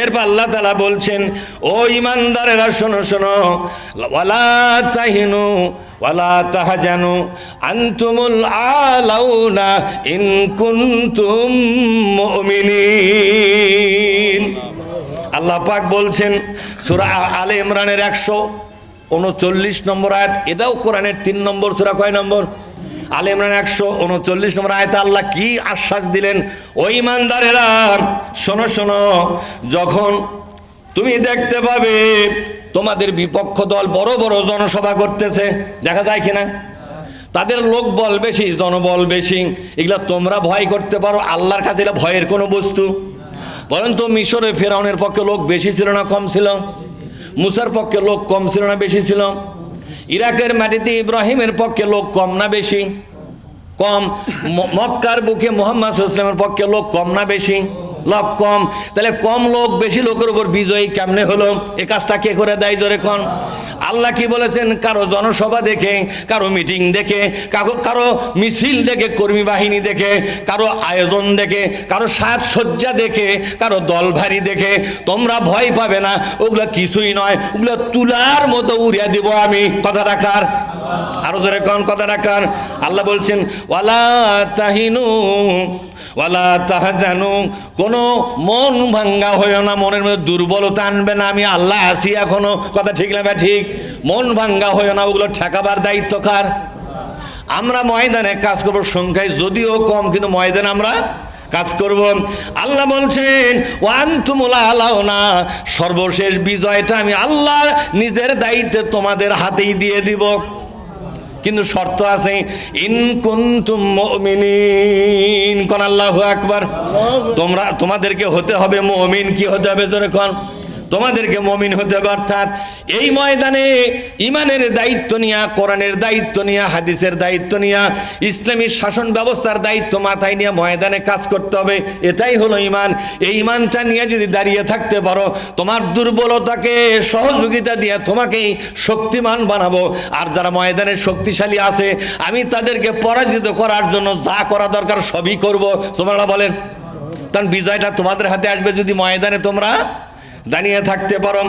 এরপর আল্লাহ তাআলা বলছেন, ও ঈমানদারেরা শোনো শোনো, ওয়ালা তাহিনু ওয়ালা তাহজানু আনতুমুল আলাউনা ইন কুনতুম মুমিনিন। আল্লাহ পাক বলছেন সূরা আলে ইমরানের 139 নম্বর আয়াত, এটাও কোরআনের 3 নম্বর সূরা। কয় নম্বর? আলে ইমরান 139 নম্বর আয়াতে আল্লাহ কি আশ্বাস দিলেন, ও ঈমানদারেরা শোনো শোনো, যখন তুমি দেখতে পাবে তোমাদের বিপক্ষ দল বড় বড় জনসভা করতেছে, দেখা যায় কিনা, তাদের লোক বল বেশি, জনবল বেশি, এগুলা তোমরা ভয় করতে পারো, আল্লাহর কাছে এটা ভয়ের কোনো বস্তু? বলেন তো, মিশরে ফেরাউনের পক্ষে লোক বেশি ছিল না কম ছিল? মুসার পক্ষে লোক কম ছিল না বেশি ছিল? ইরাকের মাটিতে ইব্রাহিমের পক্ষে লোক কম না বেশি? কম। মক্কার বুকে মুহাম্মদ সাল্লাল্লাহু আলাইহি ওয়াসাল্লামের পক্ষে লোক কম না বেশি? লোক কম। তাহলে কম লোক বেশি লোকের উপর বিজয়ী কেমনে হলো? এই কাজটা কে করে দেয় জোরে কোন? আল্লাহ কি বলেছেন? কারো জনসভা দেখে, কারো মিটিং দেখে, কারো মিছিল দেখে, কর্মী বাহিনী দেখে, কারো আয়োজন দেখে, কারো সাজসজ্জা দেখে, কারো দল ভারী দেখে তোমরা ভয় পাবে না। ওগুলো কিছুই নয়, ওগুলো তুলার মতো উড়িয়ে দিব আমি। কথা রাখার, আরো জোরে কোন কথা রাখার। আল্লাহ বলছেন, ওয়ালা তাহিনু ওয়ালা তাহজানু, কোনো মন ভাঙ্গা হইও না, মনের মধ্যে দুর্বলতা আনবে না, আমি আল্লাহ আছি এখনো। কথা ঠিক না? ঠিক। মন ভাঙ্গা হইও না, ওগুলো ঠেকাবার দায়িত্ব কার? আমরা ময়দানে কাজ করবো, সংখ্যায় যদিও কম, কিন্তু ময়দানে আমরা কাজ করব। আল্লাহ বলছেন, ওয়ান্তুমুল আলাউনা, সর্বশেষ বিজয়টা আমি আল্লাহ নিজের দায়িত্বে তোমাদের হাতেই দিয়ে দিব। কিন্তু শর্ত আছে, ইন কুনতুম মুমিনিন। কোন আল্লাহু আকবার। তোমাদেরকে হতে হবে মুমিন। কি হতে হবে জোরে কোন? তোমাদেরকে মুমিন হতে হবে। অর্থাৎ এই ময়দানে ইমানের দায়িত্ব নিয়া, কোরআনের দায়িত্ব নিয়া, হাদিসের দায়িত্ব নিয়া, ইসলামী শাসন ব্যবস্থার দায়িত্ব মাথায় নিয়ে ময়দানে কাজ করতে হবে। এটাই হলো ইমান। এই ইমানটা নিয়ে যদি দাঁড়িয়ে থাকতে পারো, তোমার দুর্বলতাকে সহযোগিতা দিয়ে তোমাকেই শক্তিমান বানাবো। আর যারা ময়দানে শক্তিশালী আছে, আমি তাদেরকে পরাজিত করার জন্য যা করা দরকার সবই করব। তোমরা বলেন, কারণ বিজয়টা তোমাদের হাতে আসবে যদি ময়দানে তোমরা দাঁড়িয়ে থাকতে পারো।